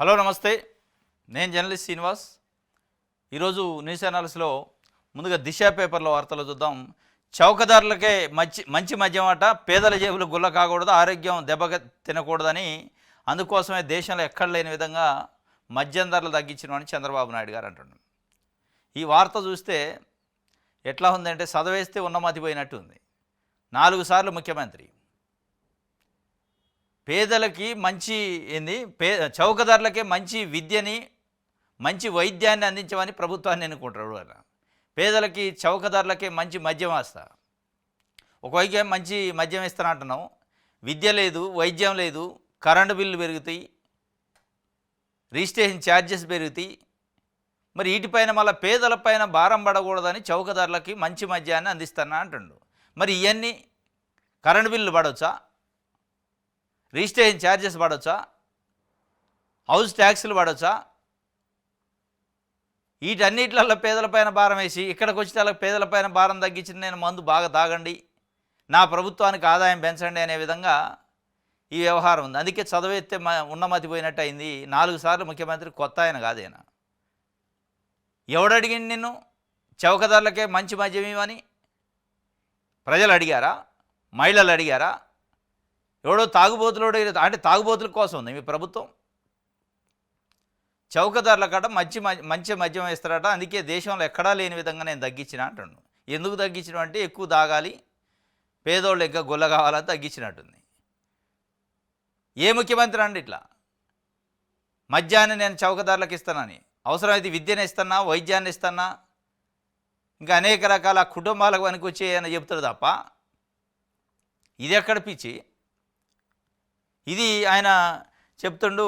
Hello నమస్తే. నేను journalist Srinivas. ఈరోజు న్యూస్ అనాలిసిస్లో ముందుగా దిశ పేపర్లో వార్తలు చూద్దాం. చౌకదారులకే మంచి మద్యం అట, పేదల జేబులు గుల్ల కాకూడదు, ఆరోగ్యం దెబ్బ తినకూడదని, అందుకోసమే దేశంలో ఎక్కడ లేని విధంగా మద్యం ధరలు తగ్గించినవని చంద్రబాబు నాయుడు గారు అంటున్నారు. ఈ వార్త చూస్తే ఎట్లా ఉందంటే చదివేస్తే ఉన్నమతిపోయినట్టు ఉంది. 4 సార్లు ముఖ్యమంత్రి, పేదలకి మంచి చౌకదారులకే మంచి విద్యని, మంచి వైద్యాన్ని అందించమని ప్రభుత్వాన్ని ఎన్నుకుంటాడు. అలా పేదలకి చౌకదారులకే మంచి మద్యం వేస్తా, ఒకవైపు మంచి మద్యం ఇస్తానంటున్నాం, విద్య లేదు, వైద్యం లేదు, కరెంటు బిల్లు పెరుగుతాయి, రిజిస్ట్రేషన్ ఛార్జెస్ పెరుగుతాయి. మరి వీటిపైన మళ్ళీ పేదలపైన భారం పడకూడదని చౌకదారులకి మంచి మద్యాన్ని అందిస్తానా అంటుండు. మరి ఇవన్నీ కరెంటు బిల్లు పడవచ్చా, రిజిస్ట్రేషన్ ఛార్జెస్ పడవచ్చా, హౌస్ ట్యాక్సులు పడవచ్చా? వీటన్నిటిలో పేదలపైన భారం వేసి ఇక్కడికి వచ్చి వాళ్ళకి పేదలపైన భారం తగ్గించిన నేను మందు బాగా తాగండి, నా ప్రభుత్వానికి ఆదాయం పెంచండి అనే విధంగా ఈ వ్యవహారం ఉంది. అందుకే చదివేస్తే ఉన్నమతిపోయినట్టు అయింది. 4 సార్లు ముఖ్యమంత్రి, కొత్త ఆయన కాదేనా. ఎవడడిగింది నిన్ను చౌకదారులకే మంచి మద్యం ఇవ్వని? ప్రజలు అడిగారా? మహిళలు అడిగారా? ఎవడో తాగుబోతులోడు, అంటే తాగుబోతుల కోసం ఉంది మీ ప్రభుత్వం. చౌకదారుల కాడ మంచి మద్యం వేస్తారట, అందుకే దేశంలో ఎక్కడా లేని విధంగా నేను తగ్గించిన అంటున్నాను. ఎందుకు తగ్గించడం అంటే ఎక్కువ తాగాలి, పేదోళ్ళు ఇంకా గొల్ల కావాలని తగ్గించినట్టుంది. ఏ ముఖ్యమంత్రి అండి ఇట్లా మద్యాన్ని నేను చౌకదారులకు ఇస్తానని? అవసరమైతే విద్యను ఇస్తున్నా, వైద్యాన్ని ఇస్తున్నా, ఇంకా అనేక రకాల కుటుంబాలకు పనికొచ్చే అని చెప్తాడు తప్ప ఇది ఎక్కడ పిచ్చి? ఇది ఆయన చెప్తుండు.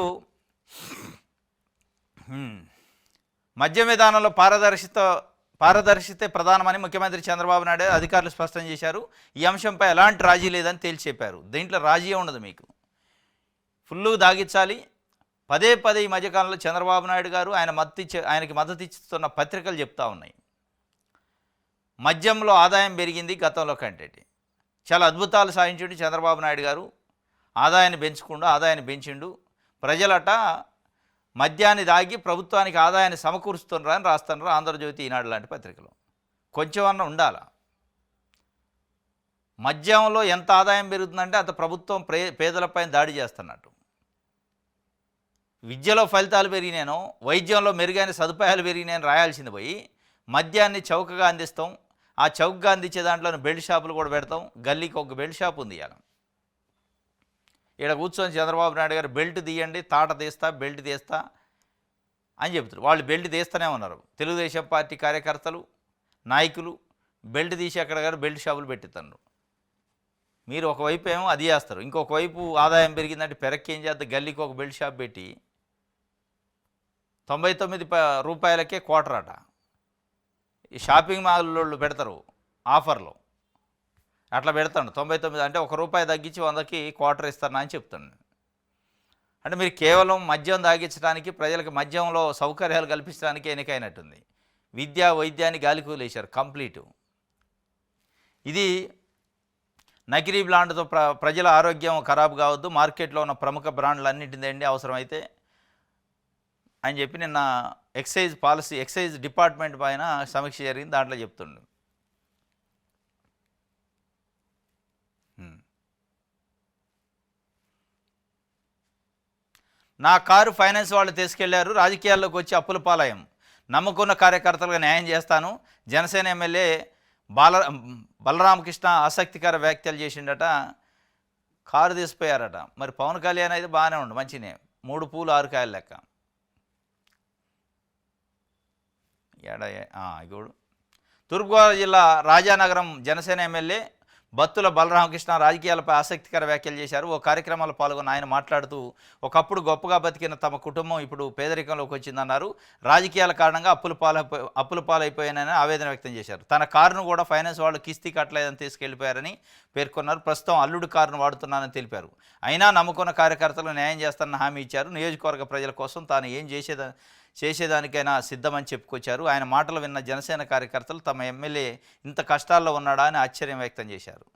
మద్యం విధానంలో పారదర్శితే ప్రధానమని ముఖ్యమంత్రి చంద్రబాబు నాయుడు అధికారులు స్పష్టం చేశారు. ఈ అంశంపై ఎలాంటి రాజీ లేదని తేల్చి చెప్పారు. దీంట్లో రాజీ ఉండదు, మీకు ఫుల్లు దాగించాలి. పదే ఈ మధ్యకాలంలో చంద్రబాబు నాయుడు గారు ఆయనకి మద్దతు ఇస్తున్న పత్రికలు చెప్తా ఉన్నాయి, మద్యంలో ఆదాయం పెరిగింది గతంలో కంటే. చాలా అద్భుతాలు సాధించిండు చంద్రబాబు నాయుడు గారు, ఆదాయాన్ని పెంచిండు. ప్రజలట మద్యాన్ని దాగి ప్రభుత్వానికి ఆదాయాన్ని సమకూరుస్తున్నారని రాస్తున్నారు ఆంధ్రజ్యోతి, ఈనాడు లాంటి పత్రికలు. కొంచెం అన్న ఉండాలా. మద్యంలో ఎంత ఆదాయం పెరుగుతుందంటే అంత ప్రభుత్వం పేదలపైన దాడి చేస్తున్నట్టు. విద్యలో ఫలితాలు పెరిగినానో, వైద్యంలో మెరుగైన సదుపాయాలు పెరిగినాయని రాయాల్సింది పోయి మద్యాన్ని చౌకగా అందిస్తాం, ఆ చౌకగా అందించే దాంట్లో బెల్ట్ షాపులు కూడా పెడతాం. గల్లీకి ఒక బెల్ట్ షాప్ ఉంది. ఇక్కడ కూర్చొని చంద్రబాబు నాయుడు గారు బెల్ట్ తీయండి, తాట తీస్తా, బెల్ట్ తీస్తా అని చెప్తారు. వాళ్ళు బెల్ట్ తీస్తూనే ఉన్నారు. తెలుగుదేశం పార్టీ కార్యకర్తలు, నాయకులు బెల్ట్ తీసి అక్కడ గారు బెల్ట్ షాపులు పెట్టిస్తారు. మీరు ఒకవైపు ఏమో అది చేస్తారు, ఇంకొక వైపు ఆదాయం పెరిగిందంటే పెరక్కి ఏం చేస్తారు, గల్లీకి ఒక బెల్ట్ షాప్ పెట్టి 99 రూపాయలకే క్వార్టర్ అట. ఈ షాపింగ్ మాల్లో పెడతారు ఆఫర్లో, అట్లా పెడతాడు. 99 అంటే ₹1 తగ్గించి 100కి క్వార్టర్ ఇస్తాను అని చెప్తాను. అంటే మీరు కేవలం మద్యం తాగించడానికి, ప్రజలకు మద్యంలో సౌకర్యాలు కల్పించడానికి ఎన్నికైనట్టుంది. విద్యా వైద్యాన్ని గాలికూలేశారు కంప్లీటు. ఇది నకిలీ బ్రాండ్తో ప్రజల ఆరోగ్యం ఖరాబు కావద్దు, మార్కెట్లో ఉన్న ప్రముఖ బ్రాండ్లు అన్నింటిదండి అవసరమైతే అని చెప్పి నిన్న ఎక్సైజ్ డిపార్ట్మెంట్ పైన సమీక్ష జరిగింది. దాంట్లో చెప్తుండు. నా కారు ఫైనాన్స్ వాళ్ళు తీసుకెళ్లారు, రాజకీయాల్లోకి వచ్చి అప్పుల పాలయం, నమ్ముకున్న కార్యకర్తలుగా న్యాయం చేస్తాను. జనసేన ఎమ్మెల్యే బలరామకృష్ణ ఆసక్తికర వ్యాఖ్యలు చేసిండట. కారు తీసిపోయారట. మరి పవన్ కళ్యాణ్ అయితే బాగానే ఉండు, మంచినే, 3 పూలు 6 కాయలు లెక్క. ఇప్పుడు తూర్పుగోదావరి జిల్లా రాజానగరం జనసేన ఎమ్మెల్యే బత్తుల బలరామకృష్ణ రాజకీయాలపై ఆసక్తికర వ్యాఖ్యలు చేశారు. ఓ కార్యక్రమంలో పాల్గొన్న ఆయన మాట్లాడుతూ, ఒకప్పుడు గొప్పగా బతికిన తమ కుటుంబం ఇప్పుడు పేదరికంలోకి వచ్చిందన్నారు. రాజకీయాల కారణంగా అప్పుల పాలైపోయానని ఆవేదన వ్యక్తం చేశారు. తన కారును కూడా ఫైనాన్స్ వాళ్ళు కిస్తీ కట్టలేదని తీసుకెళ్లిపోయారని పేర్కొన్నారు. ప్రస్తుతం అల్లుడు కారును వాడుతున్నానని తెలిపారు. అయినా నమ్ముకున్న కార్యకర్తలు న్యాయం చేస్తానని హామీ ఇచ్చారు. నియోజకవర్గ ప్రజల కోసం తాను ఏం చేసేదానికైనా సిద్ధమని చెప్పుకొచ్చారు. ఆయన మాటలు విన్న జనసేన కార్యకర్తలు తమ ఎమ్మెల్యే ఇంత కష్టాల్లో ఉన్నాడా అని ఆశ్చర్యం వ్యక్తం చేశారు.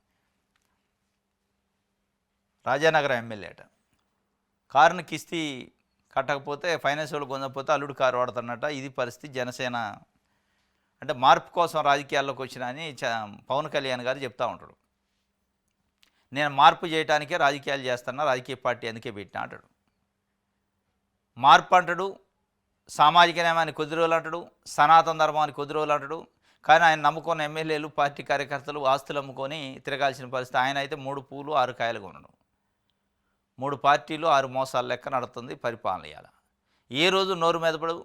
రాజానగరం ఎమ్మెల్యే అట, కారును కిస్తీ కట్టకపోతే ఫైనాన్స్ వాళ్ళు పొందకపోతే అల్లుడు కారు వాడుతున్నట్ట. ఇది పరిస్థితి. జనసేన అంటే మార్పు కోసం రాజకీయాల్లోకి వచ్చిన అని పవన్ కళ్యాణ్ గారు చెప్తూ ఉంటాడు. నేను మార్పు చేయడానికే రాజకీయాలు చేస్తున్నా, రాజకీయ పార్టీ అందుకే పెట్టినా అంటాడు. మార్పు అంటాడు, సామాజిక న్యాయాన్ని కొద్ది రోజులు అంటాడు, సనాతన ధర్మాన్ని కొద్ది రోజులు అంటాడు. కానీ ఆయన నమ్ముకున్న ఎమ్మెల్యేలు, పార్టీ కార్యకర్తలు ఆస్తులు అమ్ముకొని తిరగాల్సిన పరిస్థితి. ఆయన అయితే 3 పూలు 6 కాయలుగా ఉండడు. 3 పార్టీలు 6 మోసాలు లెక్క నడుతుంది పరిపాలన. ఇవ్వాలి ఏ రోజు నోరు మెదపడు.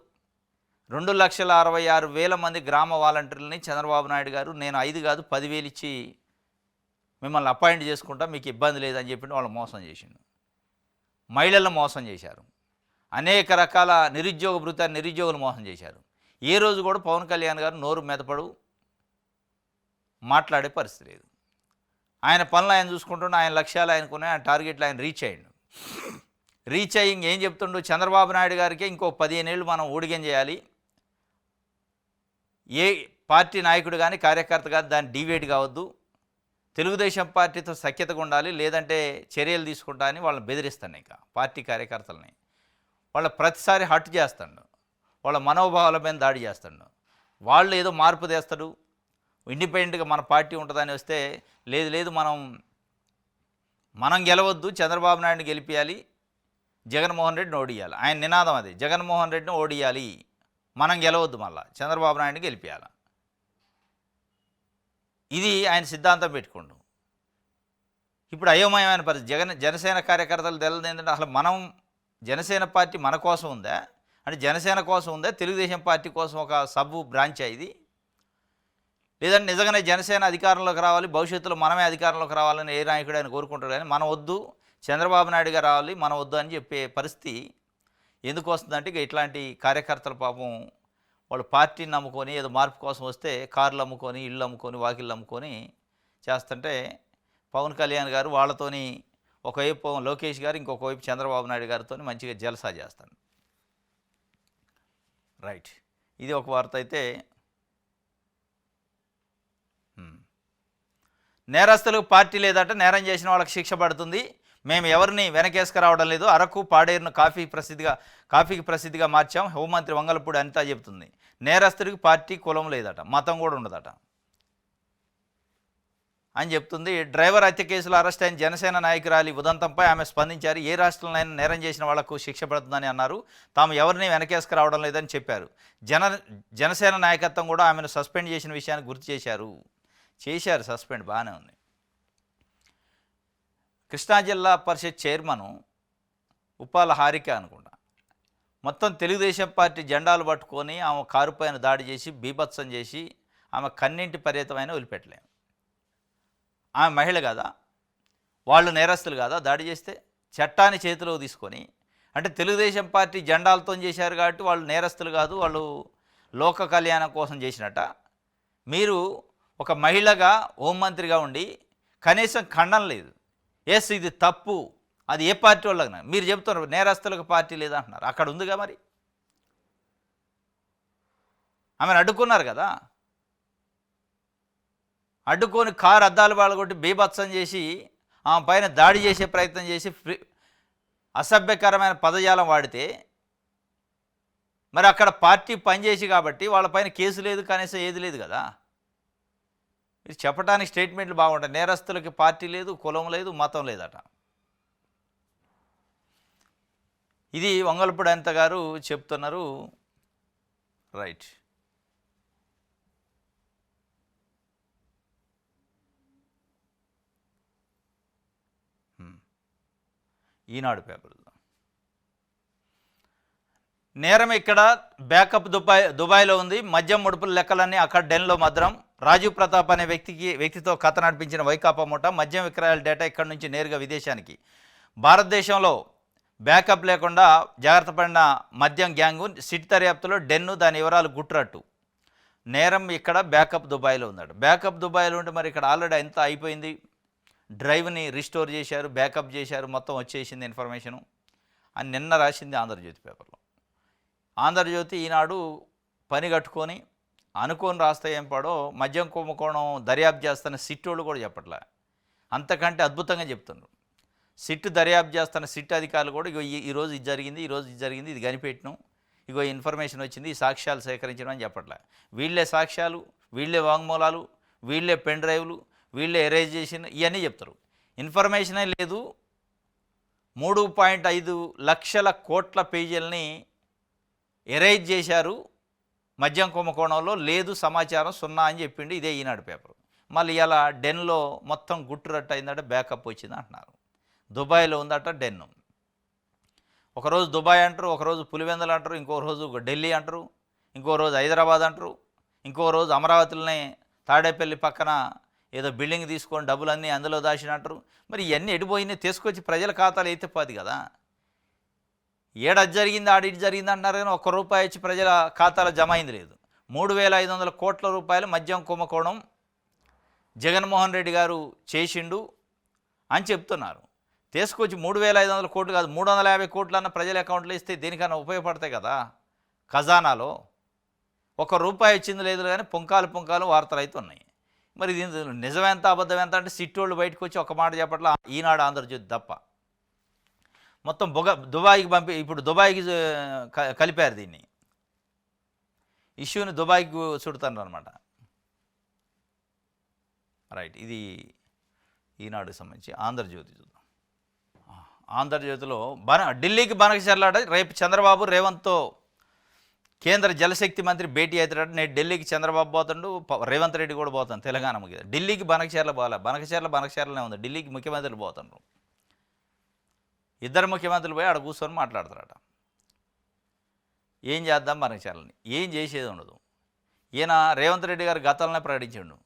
2,66,000 మంది గ్రామ వాలంటీర్లని చంద్రబాబు నాయుడు గారు నేను 5 కాదు 10,000 ఇచ్చి మిమ్మల్ని అపాయింట్ చేసుకుంటా, మీకు ఇబ్బంది లేదని చెప్పి వాళ్ళు మోసం చేసిండు. మహిళలను మోసం చేశారు. అనేక రకాల నిరుద్యోగ భృతాన్ని నిరుద్యోగులు మోసం చేశారు. ఏ రోజు కూడా పవన్ కళ్యాణ్ గారు నోరు మెదపడు, మాట్లాడే పరిస్థితి లేదు. ఆయన పనులు ఆయన చూసుకుంటుండే, ఆయన లక్ష్యాలు ఆయనకున్నాయి, ఆయన టార్గెట్లు ఆయన రీచ్ అయ్యిండు. రీచ్ అయ్యి ఏం చెప్తుండు, చంద్రబాబు నాయుడు గారికి ఇంకో 15 ఏళ్ళు మనం ఊడిగం చేయాలి, ఏ పార్టీ నాయకుడు కానీ కార్యకర్త కానీ దాన్ని డివేట్ కావద్దు, తెలుగుదేశం పార్టీతో సఖ్యతగా ఉండాలి, లేదంటే చర్యలు తీసుకుంటా అని వాళ్ళని బెదిరిస్తాను. ఇంకా పార్టీ కార్యకర్తలని వాళ్ళ ప్రతిసారి హట్ చేస్తాడు, వాళ్ళ మనోభావాల మీద దాడి చేస్తాడు. వాళ్ళు ఏదో మార్పు తెస్తాడు, ఇండిపెండెంట్గా మన పార్టీ ఉంటుందని వస్తే లేదు లేదు మనం గెలవద్దు, చంద్రబాబు నాయుడిని గెలిపించాలి, జగన్మోహన్ రెడ్డిని ఓడియాలి. ఆయన నినాదం అది, జగన్మోహన్ రెడ్డిని ఓడియాలి, మనం గెలవద్దు, మళ్ళా చంద్రబాబు నాయుడిని గెలిపించాలి. ఇది ఆయన సిద్ధాంతం పెట్టుకోండు. ఇప్పుడు అయోమయమైన పరిస్థితి. జనసేన కార్యకర్తలు తెలియదు ఏంటంటే అసలు మనం జనసేన పార్టీ మన కోసం ఉందా, అంటే జనసేన కోసం ఉందా, తెలుగుదేశం పార్టీ కోసం ఒక సబ్ బ్రాంచ్ ఇది, లేదంటే నిజంగానే జనసేన అధికారంలోకి రావాలి, భవిష్యత్తులో మనమే అధికారంలోకి రావాలని ఏ నాయకుడు ఆయన కోరుకుంటాడు. కానీ మనం వద్దు, చంద్రబాబు నాయుడు గారు రావాలి, మనం వద్దు అని చెప్పే పరిస్థితి ఎందుకు వస్తుందంటే ఇక ఇట్లాంటి కార్యకర్తలు పాపం వాళ్ళు పార్టీని నమ్ముకొని ఏదో మార్పు కోసం వస్తే కార్లు అమ్ముకొని, ఇళ్ళు అమ్ముకొని, వాకిళ్ళు అమ్ముకొని చేస్తుంటే పవన్ కళ్యాణ్ గారు వాళ్ళతోని ఒకవైపు లోకేష్ గారు, ఇంకొక వైపు చంద్రబాబు నాయుడు గారితో మంచిగా జలసా చేస్తాను. రైట్, ఇది ఒక వార్త. అయితే నేరస్తులకు పార్టీ లేదట, నేరం చేసిన వాళ్ళకి శిక్ష పడుతుంది, మేము ఎవరిని వెనకేసుకురావడం లేదు, అరకు పాడేరును కాఫీకి ప్రసిద్ధిగా మార్చాం, హోంమంత్రి వంగలపూడి అనిత చెబుతుంది. నేరస్తుడికి పార్టీ కులం లేదట, మతం కూడా ఉండదట అని చెప్తుంది. డ్రైవర్ హత్య కేసులో అరెస్ట్ అయిన జనసేన నాయకురాలి ఉదంతంపై ఆమె స్పందించారు. ఏ రాష్ట్రంలోనైనా నేరం చేసిన వాళ్లకు శిక్ష పడుతుందని అన్నారు. తాము ఎవరిని వెనకేసుకురావడం లేదని చెప్పారు. జనసేన నాయకత్వం కూడా ఆమెను సస్పెండ్ చేసిన విషయాన్ని గుర్తు చేశారు. సస్పెండ్ బాగానే ఉంది. కృష్ణా జిల్లా పరిషత్ చైర్మను ఉప్పాల హారిక అనుకుంటా, మొత్తం తెలుగుదేశం పార్టీ జెండాలు పట్టుకొని ఆమె కారు పైన దాడి చేసి బీభత్సం చేసి ఆమె కన్నింటి పర్యతమైన వదిలిపెట్టలేము. ఆమె మహిళ కాదా, వాళ్ళు నేరస్తులు కాదా దాడి చేస్తే? చట్టాన్ని చేతిలో తీసుకొని, అంటే తెలుగుదేశం పార్టీ జెండాలతో చేశారు కాబట్టి వాళ్ళు నేరస్తులు కాదు, వాళ్ళు లోక కళ్యాణం కోసం చేసినట్ట. మీరు ఒక మహిళగా హోంమంత్రిగా ఉండి కనీసం ఖండన లేదు. ఎస్ ఇది తప్పు, అది ఏ పార్టీ వాళ్ళకి మీరు చెప్తున్నారు నేరస్తులకు పార్టీ లేదంటున్నారు. అక్కడ ఉందిగా మరి, ఆమెను అడ్డుకున్నారు కదా, అడ్డుకొని కారు అద్దాలు పాల్గొట్టి బీభత్సం చేసి ఆమె పైన దాడి చేసే ప్రయత్నం చేసి అసభ్యకరమైన పదజాలం వాడితే మరి అక్కడ పార్టీ పనిచేసి కాబట్టి వాళ్ళపైన కేసు లేదు, కనీసం ఏది లేదు కదా. మీరు చెప్పడానికి స్టేట్మెంట్లు బాగుంటాయి. నేరస్తులకి పార్టీ లేదు, కులం లేదు, మతం లేదట. ఇది వంగలపూడి అనిత గారు చెప్తున్నారు. రైట్, ఈనాడు పేపర్. నేరం ఇక్కడ బ్యాకప్ దుబాయ్లో ఉంది. మద్యం ముడుపుల లెక్కలన్నీ అక్కడ డెన్లో భద్రం. రాజీవ్ ప్రతాప్ అనే వ్యక్తితో కథ నడిపించిన వైకాపా మూట. మద్యం విక్రయాల డేటా ఇక్కడ నుంచి నేరుగా విదేశానికి. భారతదేశంలో బ్యాకప్ లేకుండా జాగ్రత్త పడిన మద్యం గ్యాంగు సిట్ దర్యాప్తులో డెన్ను దాని వివరాలు గుట్రట్టు. నేరం ఇక్కడ బ్యాకప్ దుబాయ్లో ఉందట. బ్యాకప్ దుబాయ్లో ఉంటే మరి ఇక్కడ ఆల్రెడీ ఎంత అయిపోయింది. డ్రైవ్ని రిస్టోర్ చేశారు, బ్యాకప్ చేశారు, మొత్తం వచ్చేసింది ఇన్ఫర్మేషను అని నిన్న రాసింది ఆంధ్రజ్యోతి పేపర్లో. ఆంధ్రజ్యోతి ఈనాడు పని కట్టుకొని అనుకోని రాస్తే ఏం పాడో మద్యం కుంభకోణం దర్యాప్తు చేస్తున్న సిట్టోళ్ళు కూడా చెప్పట్లే, అంతకంటే అద్భుతంగా చెప్తున్నారు. సిట్ దర్యాప్తు చేస్తున్న సిట్ అధికారులు కూడా ఇగో ఈరోజు ఇది జరిగింది, ఈరోజు ఇది జరిగింది, ఇది కనిపెట్టినాం, ఇగో ఇన్ఫర్మేషన్ వచ్చింది, ఈ సాక్ష్యాలు సేకరించడం అని చెప్పట్లే. వీళ్ళే సాక్ష్యాలు, వీళ్ళే వాంగ్మూలాలు, వీళ్ళే పెన్ డ్రైవ్లు, వీళ్ళే ఎరేజ్ చేసిన ఇవన్నీ చెప్తారు. ఇన్ఫర్మేషనే లేదు. 3.5 లక్షల కోట్ల పేజీలని ఎరేజ్ చేశారు, మద్యం కుంభకోణంలో లేదు సమాచారం 0 అని చెప్పిండు. ఇదే ఈనాడు పేపర్. మళ్ళీ ఇలా డెన్లో మొత్తం గుట్టురట్టు అయిందంటే బ్యాకప్ వచ్చింది అంటున్నారు. దుబాయ్లో ఉందట డెన్. ఒకరోజు దుబాయ్ అంటారు, ఒకరోజు పులివెందులు అంటారు, ఇంకో రోజు ఢిల్లీ అంటారు, ఇంకో రోజు హైదరాబాద్ అంటారు, ఇంకో రోజు అమరావతిలోనే తాడేపల్లి పక్కన ఏదో బిల్డింగ్ తీసుకొని డబ్బులన్నీ అందులో దాచినట్టు. మరి ఇవన్నీ ఎడిపోయినాయి తీసుకొచ్చి ప్రజల ఖాతాలు అయితే పోదు కదా. ఏడాది జరిగింది ఆడిట్ జరిగింది అంటున్నారు కానీ ₹1 వచ్చి ప్రజల ఖాతాలో జమ అయింది లేదు. 3,500 కోట్ల రూపాయలు మద్యం కుంభకోణం జగన్మోహన్ రెడ్డి గారు చేసిండు అని చెప్తున్నారు. తీసుకొచ్చి 3,500 కోట్లు కాదు 350 కోట్లన్న ప్రజల అకౌంట్లో ఇస్తే దేనికన్నా ఉపయోగపడతాయి కదా. ఖజానాలో ₹1 వచ్చింది లేదు కానీ పుంకాలు వార్తలు అయితే ఉన్నాయి. మరి ఇది నిజమెంత అబద్ధం ఎంత అంటే సిట్టోళ్ళు బయటకు వచ్చి ఒక మాట చెప్పట్ల ఈనాడు ఆంధ్రజ్యోతి తప్ప. మొత్తం దుబాయ్కి ఇప్పుడు దుబాయ్కి కలిపారు దీన్ని, ఇష్యూని దుబాయ్కి చుడుతున్నారు అనమాట. రైట్, ఇది ఈనాడుకి సంబంధించి. ఆంధ్రజ్యోతి చూద్దాం. ఆంధ్రజ్యోతిలో ఢిల్లీకి బనకచర్లాట. రేపు చంద్రబాబు రేవంత్తో కేంద్ర జలశక్తి మంత్రి భేటీ అవుతాడు. నేడు ఢిల్లీకి చంద్రబాబు పోతుండు, రేవంత్ రెడ్డి కూడా పోతాను తెలంగాణ ముఖ్య. ఢిల్లీకి బనకచర్ల పోలే, బనకచర్లనే ఉంది. ఢిల్లీకి ముఖ్యమంత్రులు పోతుండ్రు. ఇద్దరు ముఖ్యమంత్రులు పోయి ఆడ కూర్చొని మాట్లాడతారట. ఏం చేద్దాం బనకచర్లని, ఏం చేసేది ఉండదు. ఈయన రేవంత్ రెడ్డి గారు గతంలోనే ప్రకటించిండు,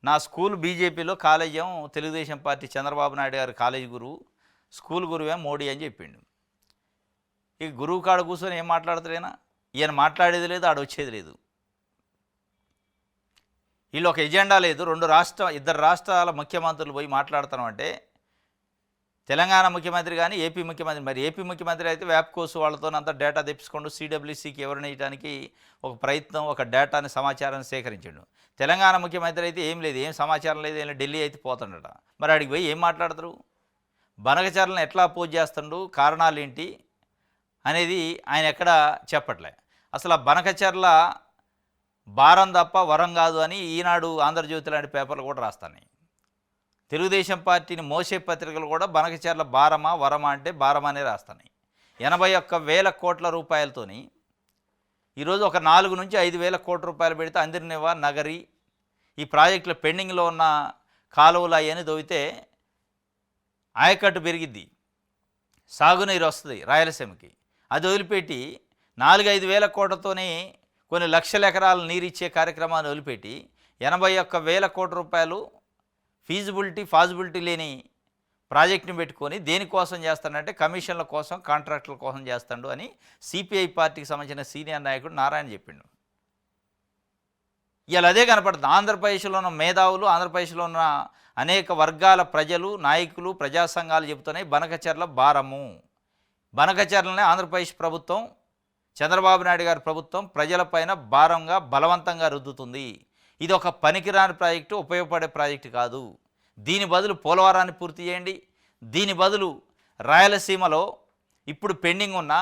నా స్కూల్ బీజేపీలో కాలేజం తెలుగుదేశం పార్టీ చంద్రబాబు నాయుడు గారు కాలేజీ గురువు, స్కూల్ గురువే మోడీ అని చెప్పిండు. ఈ గురువు కాడ కూర్చొని ఏం మాట్లాడతాడైనా, ఈయన మాట్లాడేది లేదు, ఆడ వచ్చేది లేదు. వీళ్ళు ఒక ఎజెండా లేదు. ఇద్దరు రాష్ట్రాల ముఖ్యమంత్రులు పోయి మాట్లాడతామంటే తెలంగాణ ముఖ్యమంత్రి కానీ ఏపీ ముఖ్యమంత్రి, మరి ఏపీ ముఖ్యమంత్రి అయితే వ్యాప్కోస్ వాళ్ళతోనంతా డేటా తెప్పించుకోండు, సిడబ్ల్యూసీకి ఎవరిని ఇవ్వడానికి ఒక ప్రయత్నం, ఒక డేటాని సమాచారాన్ని సేకరించాడు. తెలంగాణ ముఖ్యమంత్రి అయితే ఏం లేదు, ఏం సమాచారం లేదు, ఏం ఢిల్లీ అయితే పోతుండట. మరి అడిగి పోయి ఏం మాట్లాడతారు, బనకచర్లను ఎట్లా అపోజ్ చేస్తుండు, కారణాలు ఏంటి అనేది ఆయన ఎక్కడ చెప్పట్లే. అసలు ఆ బనకచర్ల భారం తప్ప వరం కాదు అని ఈనాడు ఆంధ్రజ్యోతి లాంటి పేపర్లు కూడా రాస్తాయి. తెలుగుదేశం పార్టీని మోసే పత్రికలు కూడా బనకచర్ల భారమా వరమా అంటే భారమానే రాస్తున్నాయి. 81,000 కోట్ల రూపాయలతోని ఈరోజు ఒక 4 నుంచి 5,000 కోట్ల రూపాయలు పెడితే అందిరినివా నగరి ఈ ప్రాజెక్టులో పెండింగ్లో ఉన్న కాలువలు అవన్నీ దొవితే ఆయకట్టు పెరిగిద్ది, సాగునీరు వస్తుంది రాయలసీమకి. అది వదిలిపెట్టి 4-5 కోట్లతోనే కొన్ని లక్షల ఎకరాలు నీరు ఇచ్చే కార్యక్రమాన్ని వదిలిపెట్టి 81,000 కోట్ల రూపాయలు ఫాజిబిలిటీ లేని ప్రాజెక్టుని పెట్టుకొని దేనికోసం చేస్తాడంటే కమిషన్ల కోసం, కాంట్రాక్టుల కోసం చేస్తాడు అని సిపిఐ పార్టీకి సంబంధించిన సీనియర్ నాయకుడు నారాయణ చెప్పిండు. ఇలా అదే కనపడుతుంది. ఆంధ్రప్రదేశ్లో ఉన్న మేధావులు, ఆంధ్రప్రదేశ్లో ఉన్న అనేక వర్గాల ప్రజలు, నాయకులు, ప్రజా సంఘాలు చెబుతున్నాయి బనకచర్ల భారము. బనకచర్లనే ఆంధ్రప్రదేశ్ ప్రభుత్వం, చంద్రబాబు నాయుడు గారి ప్రభుత్వం ప్రజలపైన భారంగా బలవంతంగా రుద్దుతుంది. ఇది ఒక పనికిరాని ప్రాజెక్టు, ఉపయోగపడే ప్రాజెక్టు కాదు. దీని బదులు పోలవరాన్ని పూర్తి చేయండి. దీని బదులు రాయలసీమలో ఇప్పుడు పెండింగ్ ఉన్న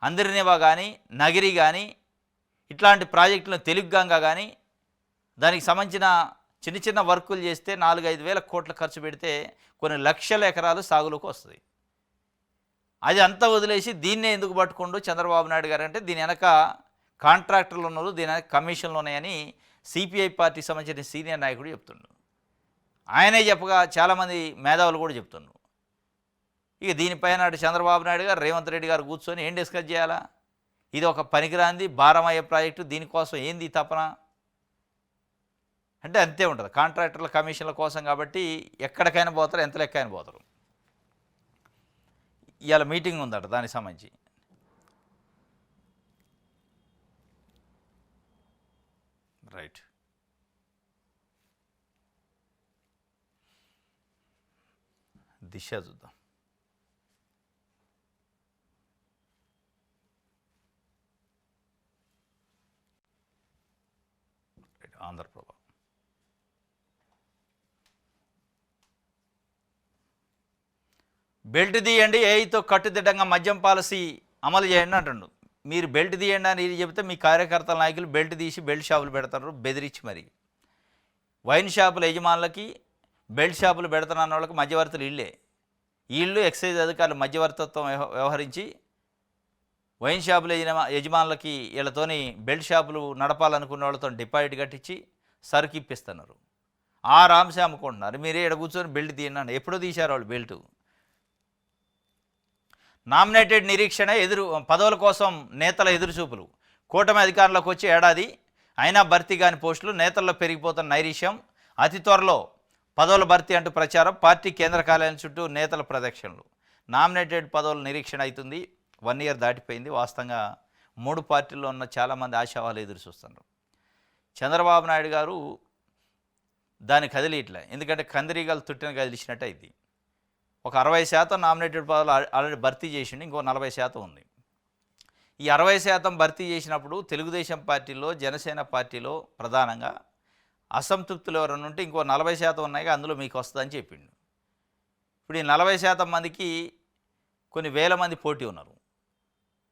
అందరినివా కానీ, నగిరి కానీ ఇట్లాంటి ప్రాజెక్టులను తెలుగుగంగా కానీ దానికి సంబంధించిన చిన్న చిన్న వర్కులు చేస్తే 4-5 కోట్ల ఖర్చు పెడితే కొన్ని లక్షల ఎకరాలు సాగులోకి వస్తుంది. అది అంతా వదిలేసి దీన్నే ఎందుకు పట్టుకుంటూ చంద్రబాబు నాయుడు గారు అంటే దీని వెనక కాంట్రాక్టర్లు ఉన్నారు, దీని వెనక కమిషన్లు ఉన్నాయని సిపిఐ పార్టీకి సంబంధించిన సీనియర్ నాయకుడు చెప్తుండ్రు. ఆయనే చెప్పగా చాలామంది మేధావులు కూడా చెప్తున్నారు. ఇక దీనిపైన చంద్రబాబు నాయుడు గారు, రేవంత్ రెడ్డి గారు కూర్చొని ఏం డిస్కస్ చేయాలా, ఇది ఒక పనికిరాంది భారమయ్యే ప్రాజెక్టు, దీనికోసం ఏంది తపన అంటే అంతే ఉంటుంది. కాంట్రాక్టర్ల కమిషన్ల కోసం కాబట్టి ఎక్కడికైనా పోతారు, ఎంత లెక్క అయినా పోతారు. ఇవాళ మీటింగ్ ఉందట దానికి సంబంధించి. రైట్, దిశ చూద్దాం. ఆంధ్రప్రభ బెల్ట్ తీయండి, ఏఐతో కట్టుదిట్టంగా మద్యం పాలసీ అమలు చేయండి అంటుండు. మీరు బెల్ట్ తీయండి అని ఇది చెబితే మీ కార్యకర్తల నాయకులు బెల్ట్ తీసి బెల్ట్ షాపులు పెడతారు బెదిరించి. మరి వైన్ షాపుల యజమానులకి బెల్ట్ షాపులు పెడతానన్న వాళ్ళకి మధ్యవర్తులు వీళ్ళు ఎక్సైజ్ అధికారులు మధ్యవర్తిత్వం వ్యవహరించి వైన్ షాపుల యజమానులకి వీళ్ళతోని బెల్ట్ షాపులు నడపాలనుకున్న వాళ్ళతో డిపాజిట్ కట్టించి సరుకు ఇప్పిస్తున్నారు. రామ్సే అమ్ముకుంటున్నారు. మీరే ఇక్కడ కూర్చొని బెల్ట్ తీయండి. ఎప్పుడో తీశారు వాళ్ళు బెల్టు. నామినేటెడ్ నిరీక్షణ పదవుల కోసం నేతల ఎదురుచూపులు. కూటమి అధికారంలోకి వచ్చి ఏడాది అయినా భర్తీ కాని పోస్టులు, నేతల్లో పెరిగిపోతున్న నైరీశ్యం, అతి త్వరలో పదవుల భర్తీ అంటూ ప్రచారం, పార్టీ కేంద్ర కార్యాలయం చుట్టూ నేతల ప్రదక్షిణలు. నామినేటెడ్ పదవుల నిరీక్షణ అవుతుంది. 1 year దాటిపోయింది. వాస్తవంగా 3 పార్టీల్లో ఉన్న చాలామంది ఆశావాలు ఎదురు చూస్తున్నారు. చంద్రబాబు నాయుడు గారు దాన్ని కదిలియట్లే. ఎందుకంటే కందిరీగలు తుట్టిన కదిలిచ్చినట్టు అయింది. ఒక 60% నామినేటెడ్ పదవులు ఆల్రెడీ భర్తీ చేసిండు. ఇంకో 40% ఉంది. ఈ 60% భర్తీ చేసినప్పుడు తెలుగుదేశం పార్టీలో, జనసేన పార్టీలో ప్రధానంగా అసంతృప్తులు ఎవరైనా ఉంటే ఇంకో 40% ఉన్నాయి, అందులో మీకు వస్తుందని చెప్పిండు. ఇప్పుడు ఈ 40% మందికి కొన్ని వేల మంది పోటీ ఉన్నారు.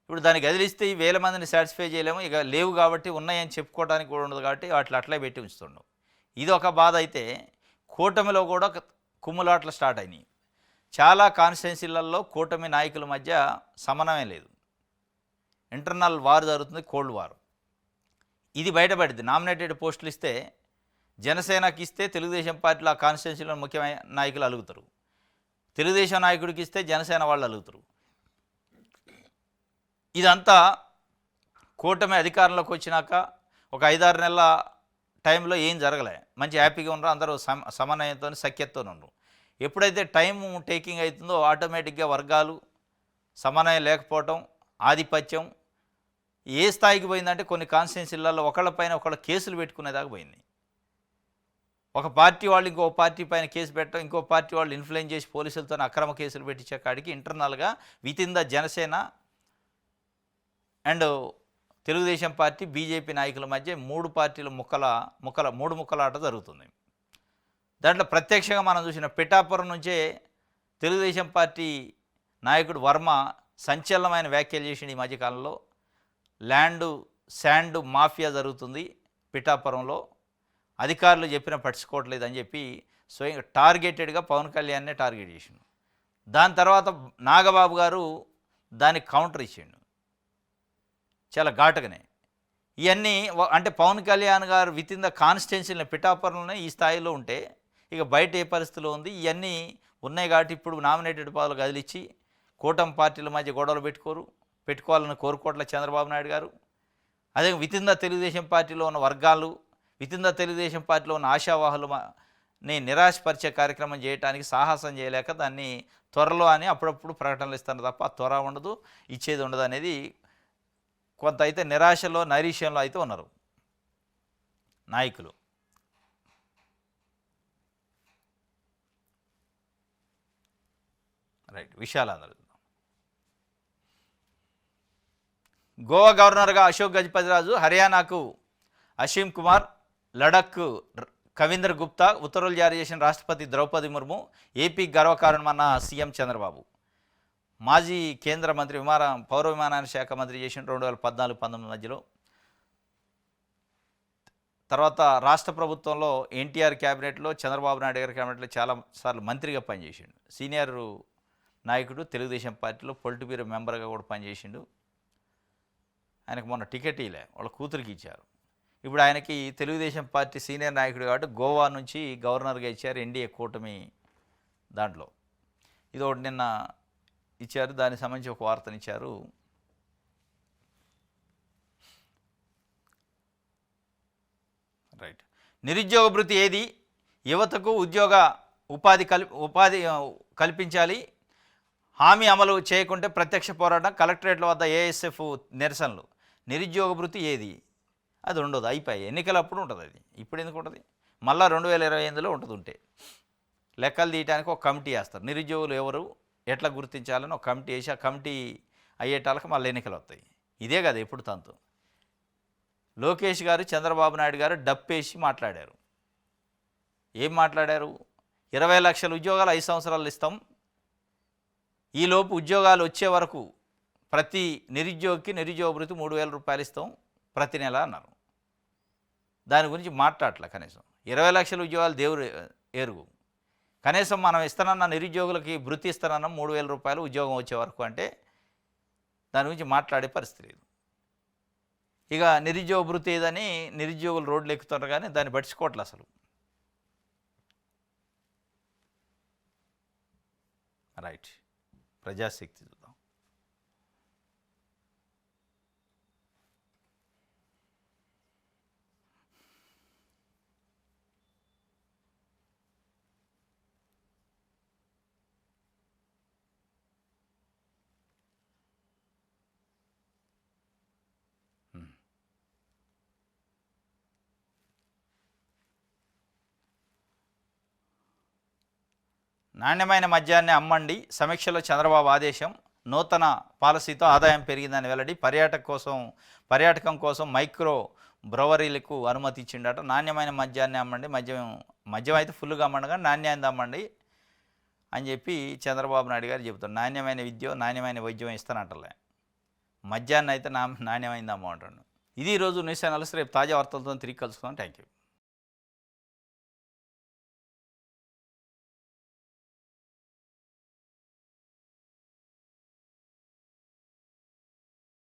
ఇప్పుడు దాన్ని కదిలిస్తే ఈ వేల మందిని సాటిస్ఫై చేయలేము. ఇక లేవు కాబట్టి ఉన్నాయని చెప్పుకోవడానికి కూడా ఉండదు కాబట్టి వాటిని అట్లే పెట్టి ఉంచుతుండవు. ఇది ఒక బాధ. అయితే కూటమిలో కూడా కుమ్ములాట్లు స్టార్ట్ అయినాయి. చాలా కాన్స్టిట్యున్సీలలో కూటమి నాయకుల మధ్య సమన్వయం లేదు. ఇంటర్నల్ వార్ జరుగుతుంది, కోల్డ్ వార్. ఇది బయటపడింది. నామినేటెడ్ పోస్టులు ఇస్తే జనసేనకి ఇస్తే తెలుగుదేశం పార్టీలో ఆ కాన్స్టిట్యున్సీలో ముఖ్యమైన నాయకులు అలుగుతారు. తెలుగుదేశం నాయకుడికి ఇస్తే జనసేన వాళ్ళు అలుగుతారు. ఇదంతా కూటమి అధికారంలోకి వచ్చినాక ఒక 5-6 నెలల టైంలో ఏం జరగలే. మంచి హ్యాపీగా ఉన్నారు, అందరూ సమన్వయంతో సఖ్యతతో ఉన్నారు. ఎప్పుడైతే టైము టేకింగ్ అవుతుందో ఆటోమేటిక్గా వర్గాలు సమన్వయం లేకపోవటం, ఆధిపత్యం ఏ స్థాయికి పోయిందంటే కొన్ని కాన్స్టిట్యున్సీలలో ఒకళ్ళపైన ఒకళ్ళ కేసులు పెట్టుకునేదాకా పోయింది. ఒక పార్టీ వాళ్ళు ఇంకో పార్టీ పైన కేసు పెట్టడం, ఇంకో పార్టీ వాళ్ళు ఇన్ఫ్లుయెన్స్ చేసి పోలీసులతో అక్రమ కేసులు పెట్టించే కాడికి ఇంటర్నల్గా within the Janasena and Telugu Desam party, BJP నాయకుల మధ్య 3 పార్టీల ముక్కలాట జరుగుతుంది. దాంట్లో ప్రత్యక్షంగా మనం చూసిన పిఠాపురం నుంచే తెలుగుదేశం పార్టీ నాయకుడు వర్మ సంచలనమైన వ్యాఖ్యలు చేసిన ఈ మధ్యకాలంలో. శాండ్ మాఫియా జరుగుతుంది పిఠాపురంలో, అధికారులు చెప్పినా పట్టించుకోవట్లేదని చెప్పి స్వయంగా టార్గెటెడ్గా పవన్ కళ్యాణ్నే టార్గెట్ చేసిండు. దాని తర్వాత నాగబాబు గారు దానికి కౌంటర్ ఇచ్చిండు చాలా ఘాటుగానే. ఇవన్నీ అంటే పవన్ కళ్యాణ్ గారు వితిన్ ద కాన్స్టిట్యున్సీలో పిఠాపురంలోనే ఈ స్థాయిలో ఉంటే ఇక బయట ఏ పరిస్థితిలో ఉంది. ఇవన్నీ ఉన్నాయి కాబట్టి ఇప్పుడు నామినేటెడ్ పదవులు కదిలిచ్చి కూటమి పార్టీల మధ్య గొడవలు పెట్టుకోవాలని కోరుకోవట్లే చంద్రబాబు నాయుడు గారు. అదే వితిన్ ద తెలుగుదేశం పార్టీలో ఉన్న వర్గాలు, వితిన్ ద తెలుగుదేశం పార్టీలో ఉన్న ఆశావాహులని నిరాశపరిచే కార్యక్రమం చేయడానికి సాహసం చేయలేక దాన్ని త్వరలో అని అప్పుడప్పుడు ప్రకటనలు ఇస్తారు తప్ప త్వర ఉండదు, ఇచ్చేది ఉండదు అనేది కొంత అయితే నిరాశలో నైరీశ్యంలో అయితే ఉన్నారు నాయకులు. రైట్, విషయాలు అందరూ. గోవా గవర్నర్గా అశోక్ గజపతిరాజు, హర్యానాకు అసీమ్ కుమార్, లడఖ్కు కవీందర్ గుప్తా ఉత్తర్వులు జారీ చేసిన రాష్ట్రపతి ద్రౌపది ముర్ము, ఏపీ గర్వకారణమన్న సీఎం చంద్రబాబు. మాజీ కేంద్ర మంత్రి పౌర విమానయాన శాఖ మంత్రి చేసిన 2014-19 మధ్యలో. తర్వాత రాష్ట్ర ప్రభుత్వంలో ఎన్టీఆర్ క్యాబినెట్లో, చంద్రబాబు నాయుడు గారి క్యాబినెట్లో చాలాసార్లు మంత్రిగా పనిచేసిండు. సీనియర్ నాయకుడు, తెలుగుదేశం పార్టీలో పొలిట్ బ్యూరో మెంబర్గా కూడా పనిచేసిండు. ఆయనకు మొన్న టికెట్ ఇలే, వాళ్ళ కూతురికి ఇచ్చారు. ఇప్పుడు ఆయనకి తెలుగుదేశం పార్టీ సీనియర్ నాయకుడు కాబట్టి గోవా నుంచి గవర్నర్గా ఇచ్చారు ఎన్డీఏ కూటమి దాంట్లో. ఇది ఒకటి నిన్న ఇచ్చారు, దానికి సంబంధించి ఒక వార్తనిచ్చారు. రైట్, నిరుద్యోగ భృతి ఏది, యువతకు ఉపాధి కల్పించాలి, హామీ అమలు చేయకుంటే ప్రత్యక్ష పోరాటం, కలెక్టరేట్ల వద్ద ఏఎస్ఎఫ్ నిరసనలు. నిరుద్యోగ భృతి ఏది, అది ఉండదు, అయిపోయి ఎన్నికలప్పుడు ఉంటుంది. అది ఇప్పుడు ఎందుకు ఉంటుంది, మళ్ళీ 2028లో ఉంటుంది. ఉంటే లెక్కలు తీయడానికి ఒక కమిటీ వేస్తారు. నిరుద్యోగులు ఎవరు ఎట్లా గుర్తించాలని ఒక కమిటీ వేసి ఆ కమిటీ అయ్యేటాలకు మళ్ళీ ఎన్నికలు వస్తాయి. ఇదే కదా ఎప్పుడు తంతు. లోకేష్ గారు, చంద్రబాబు నాయుడు గారు డప్పేసి మాట్లాడారు. ఏం మాట్లాడారు, 20 లక్షల ఉద్యోగాలు 5 సంవత్సరాలు ఇస్తాం, ఈలోపు ఉద్యోగాలు వచ్చే వరకు ప్రతి నిరుద్యోగికి నిరుద్యోగ భృతి 3,000 రూపాయలు ఇస్తాం ప్రతి నెల అన్నారు. దాని గురించి మాట్లాడలే కనీసం. 20 లక్షల ఉద్యోగాలు దేవుడు ఎరుగు. కనీసం మనం ఇస్తానన్న నిరుద్యోగులకి భృతి ఇస్తానన్న 3,000 రూపాయలు ఉద్యోగం వచ్చే వరకు అంటే దాని గురించి మాట్లాడే పరిస్థితి లేదు. ఇక నిరుద్యోగ భృతి ఏదని నిరుద్యోగులు రోడ్లు ఎక్కుతున్నారు కానీ దాన్ని పట్టించుకోవట్లే అసలు. రైట్, ప్రజాశక్తి చూద్దాం. నాణ్యమైన మద్యాన్ని అమ్మండి, సమీక్షలో చంద్రబాబు ఆదేశం. నూతన పాలసీతో ఆదాయం పెరిగిందని వెల్లడి. పర్యాటకం కోసం మైక్రో బ్రవరీలకు అనుమతి ఇచ్చిండట. నాణ్యమైన మద్యాన్ని అమ్మండి, మద్యం అయితే ఫుల్గా అమ్మండి కానీ నాణ్యాన్ని అమ్మండి అని చెప్పి చంద్రబాబు నాయుడు గారు చెబుతారు. నాణ్యమైన విద్య, నాణ్యమైన వైద్యం ఇస్తానంటలే, మద్యాన్ని అయితే నాణ్యమైంది అమ్మ అంటాడు. ఇది ఈరోజు న్యూస్ ఛానల్స్. రేపు తాజా వార్తలతో తిరిగి కలుసుకుందాం. Thank you.